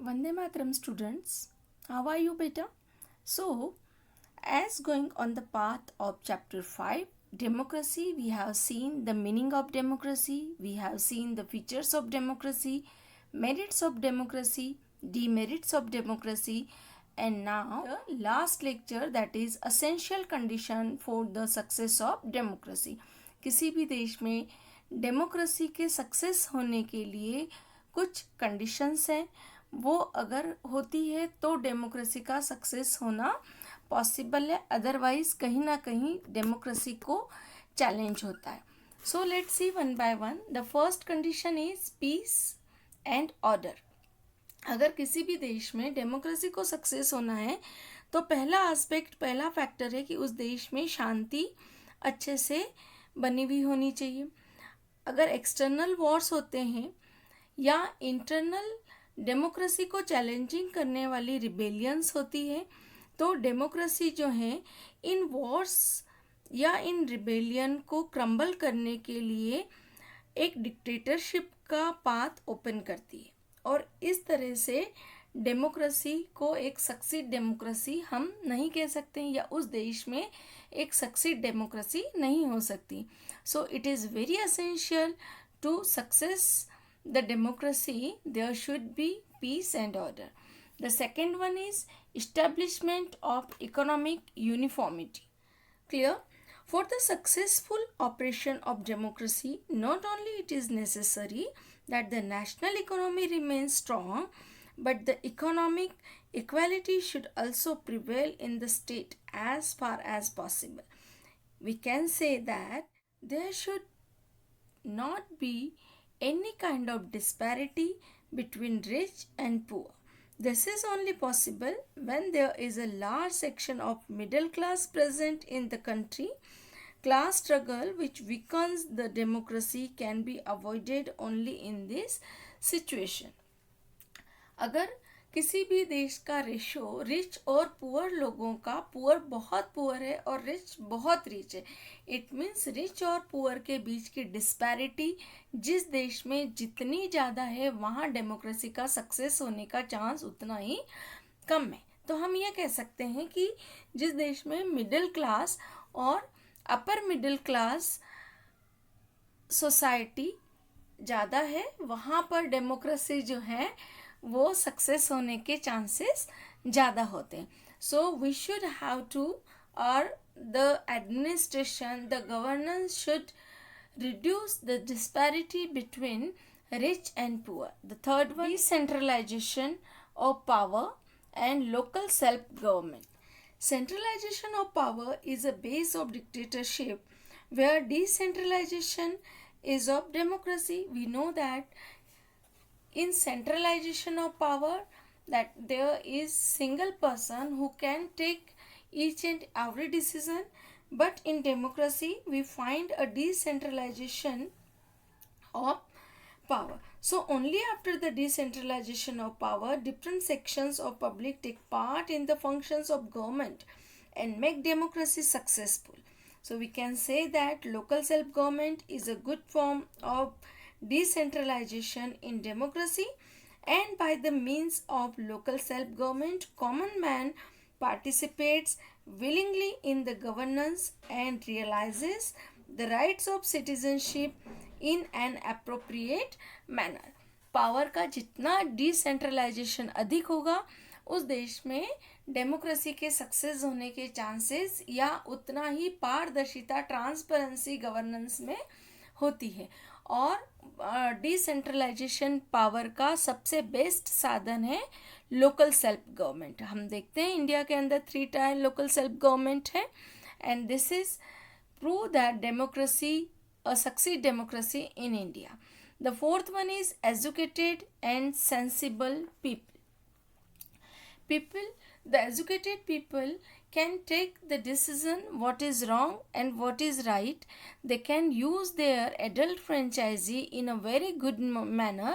Vande Mataram students, how are you beta? So, as going on the path of chapter 5, democracy, we have seen the meaning of democracy, we have seen the features of democracy, merits of democracy, demerits of democracy, and now the last lecture, that is essential condition for the success of democracy. किसी भी देश में democracy के success होने के लिए कुछ conditions हैं, वो अगर होती है तो डेमोक्रेसी का सक्सेस होना पॉसिबल है, अदरवाइज कहीं ना कहीं डेमोक्रेसी को चैलेंज होता है. So let's see one by one. The first condition is peace and order. अगर किसी भी देश में डेमोक्रेसी को सक्सेस होना है तो पहला एस्पेक्ट, पहला फैक्टर है कि उस देश में शांति अच्छे से बनी हुई होनी चाहिए. अगर एक्सटर्नल वॉर्स होते हैं या इंटरनल डेमोक्रेसी को चैलेंजिंग करने वाली रिबेलियंस होती है तो डेमोक्रेसी जो है इन वॉर्स या इन रिबेलियन को क्रम्बल करने के लिए एक डिक्टेटरशिप का पाथ ओपन करती है. और इस तरह से डेमोक्रेसी को एक सक्सीड डेमोक्रेसी हम नहीं कह सकते या उस देश में एक सक्सीड डेमोक्रेसी नहीं हो सकती. So it is very essential to success the democracy, there should be peace and order. The second one is establishment of economic uniformity. Clear? For the successful operation of democracy, not only it is necessary that the national economy remains strong, but the economic equality should also prevail in the state as far as possible. We can say that there should not be any kind of disparity between rich and poor. This is only possible when there is a large section of middle class present in the country. Class struggle which weakens the democracy can be avoided only in this situation. अगर किसी भी देश का ratio rich और poor लोगों का, poor बहुत poor है और रिच बहुत रिच है, इट मीन्स रिच और पुअर के बीच की डिस्पैरिटी जिस देश में जितनी ज़्यादा है वहाँ डेमोक्रेसी का सक्सेस होने का चांस उतना ही कम है. तो हम ये कह सकते हैं कि जिस देश में मिडिल क्लास और अपर मिडिल क्लास सोसाइटी ज़्यादा है वहाँ पर डेमोक्रेसी जो है वो सक्सेस होने के चांसेस ज़्यादा होते हैं. So we should have to, और the administration, the governance should reduce the disparity between rich and poor. The third one is decentralization of power and local self-government. Centralization of power is a base of dictatorship where decentralization is of democracy. We know that in centralization of power that there is single person who can take each and every decision, but in democracy we find a decentralization of power. So only after the decentralization of power different sections of public take part in the functions of government and make democracy successful. So we can say that local self government is a good form of decentralization in democracy, and by the means of local self government common man participates willingly in the governance and realizes the rights of citizenship in an appropriate manner. Power का जितना decentralisation अधिक होगा उस देश में democracy के success होने के चांसेस या उतना ही पारदर्शिता, ट्रांसपेरेंसी गवर्नेंस में होती है. और डिसेंट्रलाइजेशन पावर का सबसे बेस्ट साधन है लोकल सेल्फ गवर्नमेंट. हम देखते हैं इंडिया के अंदर 3 टायर लोकल सेल्फ गवर्नमेंट है, and this is prove that democracy, a succeed democracy in India. The fourth one is educated and sensible people. The educated people can take the decision what is wrong and what is right. They can use their adult franchisee in a very good manner.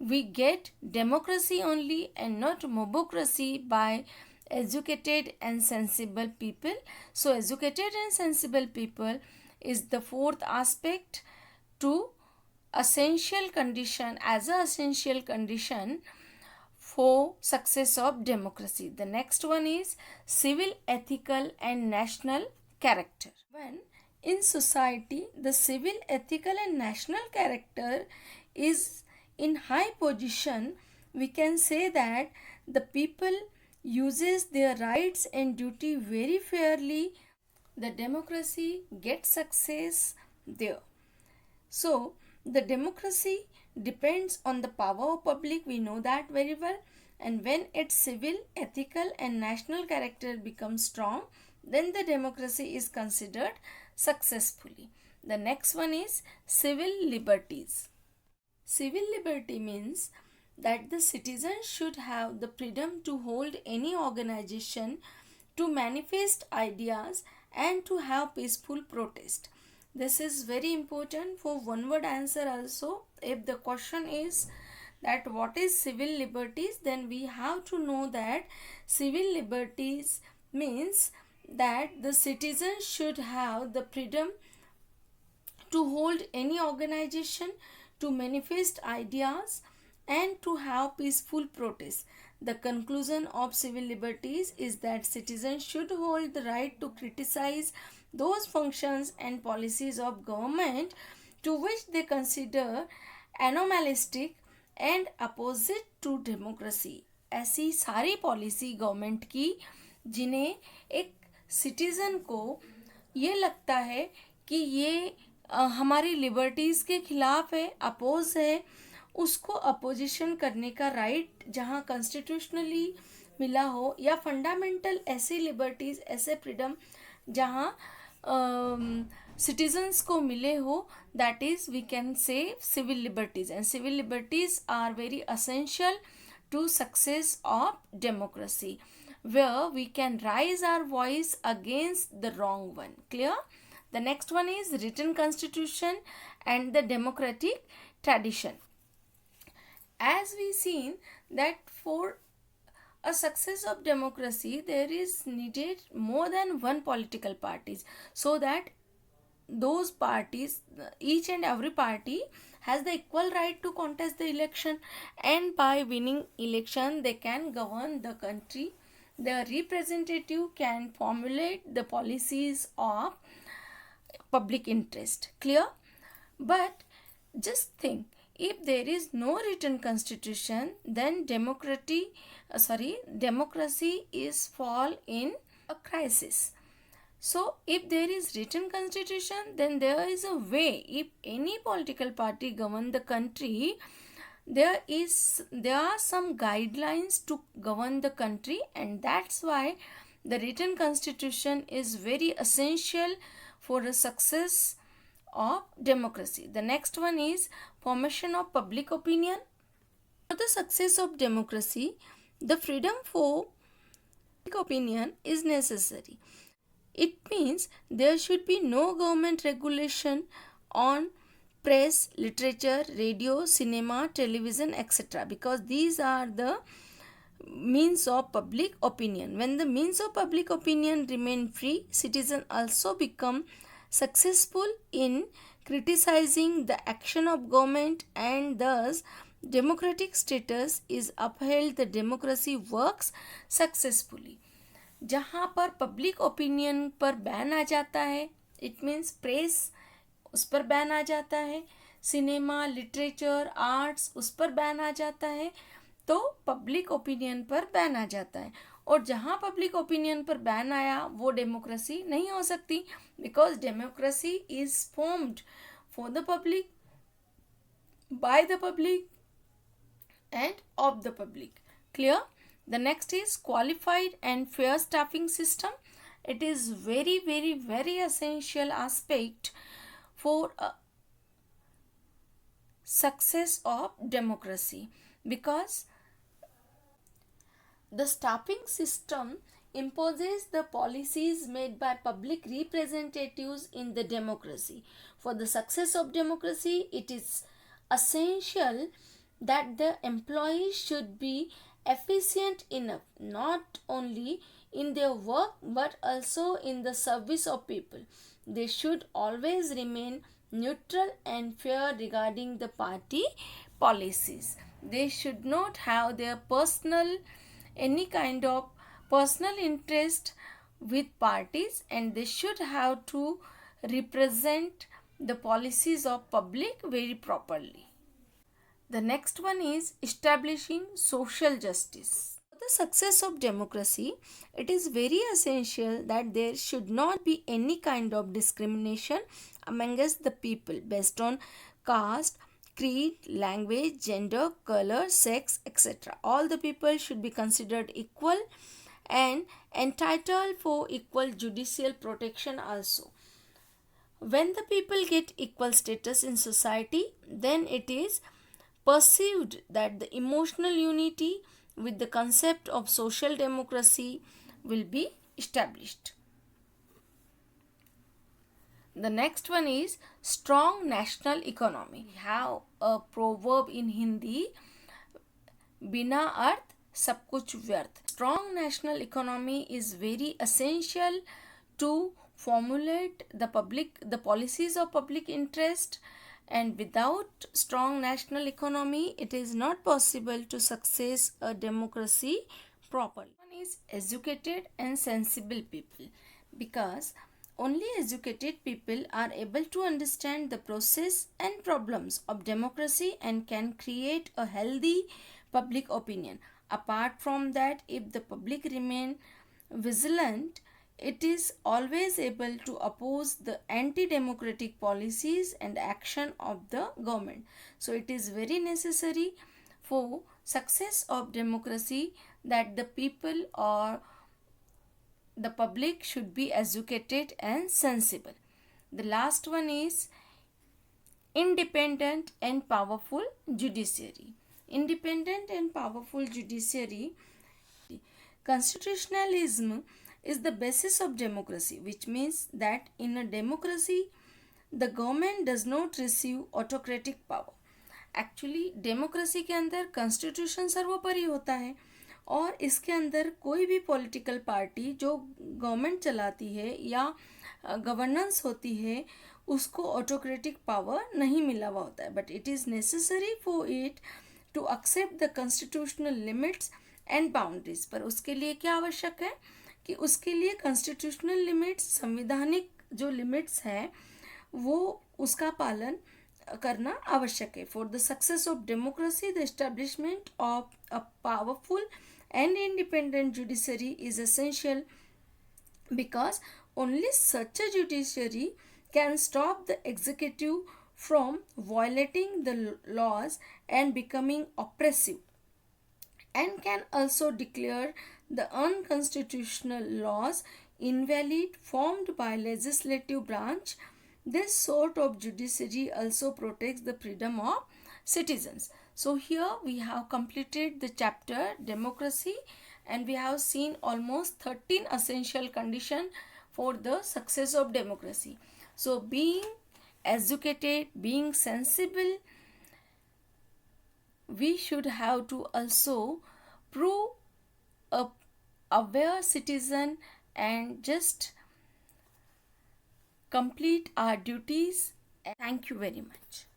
We get democracy only and not mobocracy by educated and sensible people. So educated and sensible people is the fourth aspect to essential condition, as a essential condition for success of democracy. The next one is civil, ethical and national character. When in society the civil, ethical and national character is in high position, we can say that the people uses their rights and duty very fairly, the democracy gets success there. So the democracy depends on the power of public, we know that very well, and when its civil, ethical and national character becomes strong, then the democracy is considered successfully. The next one is civil liberties. Civil liberty means that the citizens should have the freedom to hold any organization, to manifest ideas and to have peaceful protest. This is very important for one word answer also. If the question is that what is civil liberties, then we have to know that civil liberties means that the citizens should have the freedom to hold any organization, to manifest ideas and to have peaceful protest. The conclusion of civil liberties is that citizens should hold the right to criticize those functions and policies of government to which they consider anomalistic and opposite to democracy. ऐसी सारी policy government की जिन्हें एक citizen को ये लगता है कि ये हमारी लिबर्टीज़ के खिलाफ है, अपोज है, उसको अपोजिशन करने का राइट जहाँ कॉन्स्टिट्यूशनली मिला हो, या फंडामेंटल ऐसी लिबर्टीज़, ऐसे फ्रीडम जहाँ citizens को मिले हो, that is we can say civil liberties, and civil liberties are very essential to success of democracy, where we can raise our voice against the wrong one. Clear? The next one is written constitution and the democratic tradition. As we seen that for a success of democracy there is needed more than one political parties, so that those parties, each and every party has the equal right to contest the election, and by winning election they can govern the country. The representative can formulate the policies of public interest. Clear? But just think, if there is no written constitution, then democracy is fall in a crisis. So if there is written constitution, then there is a way. If any political party govern the country, there are some guidelines to govern the country, and that's why the written constitution is very essential for the success of democracy. The next one is formation of public opinion. For the success of democracy, the freedom for public opinion is necessary. It means there should be no government regulation on press, literature, radio, cinema, television, etc. because these are the means of public opinion. When the means of public opinion remain free, citizens also become successful in criticizing the action of government, and thus democratic status is upheld. The democracy works successfully. जहाँ पर public opinion पर ban आ जाता है, it means press, उस पर ban आ जाता है, cinema, literature, arts, उस पर बैन आ जाता है, तो पब्लिक ओपिनियन पर बैन आ जाता है. और जहाँ पब्लिक ओपिनियन पर बैन आया वो डेमोक्रेसी नहीं हो सकती, because democracy is formed for the public, by the public end of the public. Clear? The next is qualified and fair staffing system. It is very, very, very essential aspect for success of democracy, because the staffing system imposes the policies made by public representatives in the democracy. For the success of democracy, it is essential that the employees should be efficient enough, not only in their work but also in the service of people. They should always remain neutral and fair regarding the party policies. They should not have their any kind of personal interest with parties, and they should have to represent the policies of public very properly. The next one is establishing social justice. For the success of democracy, it is very essential that there should not be any kind of discrimination amongst the people based on caste, creed, language, gender, color, sex, etc. All the people should be considered equal and entitled for equal judicial protection also. When the people get equal status in society, then it is perceived that the emotional unity with the concept of social democracy will be established. The next one is strong national economy. We have a proverb in Hindi, बिना अर्थ सब कुछ व्यर्थ. Strong national economy is very essential to formulate the policies of public interest, and without strong national economy it is not possible to success a democracy properly. One is educated and sensible people, because only educated people are able to understand the process and problems of democracy and can create a healthy public opinion. Apart from that, if the public remain vigilant, it is always able to oppose the anti-democratic policies and action of the government. So it is very necessary for success of democracy that the people or the public should be educated and sensible. The last one is independent and powerful judiciary. Independent and powerful judiciary. Constitutionalism is the basis of democracy, which means that in a democracy the government does not receive autocratic power. Actually democracy के अंदर constitution सर्वोपरि होता है, और इसके अंदर कोई भी पॉलिटिकल पार्टी जो गवर्नमेंट चलाती है या गवर्नेंस होती है उसको ऑटोक्रेटिक पावर नहीं मिला हुआ होता है, but it is necessary for it to accept the constitutional limits and boundaries. पर उसके लिए क्या आवश्यक है कि उसके लिए कॉन्स्टिट्यूशनल लिमिट्स, संविधानिक जो लिमिट्स हैं वो उसका पालन करना आवश्यक है. For the success of democracy the establishment of a powerful and independent judiciary is essential, because only such a judiciary can stop the executive from violating the laws and becoming oppressive, and can also declare the unconstitutional laws invalid formed by legislative branch. This sort of judiciary also protects the freedom of citizens. So here we have completed the chapter democracy, and we have seen almost 13 essential conditions for the success of democracy. So being educated, being sensible, we should have to also prove a aware citizen and just complete our duties. Thank you very much.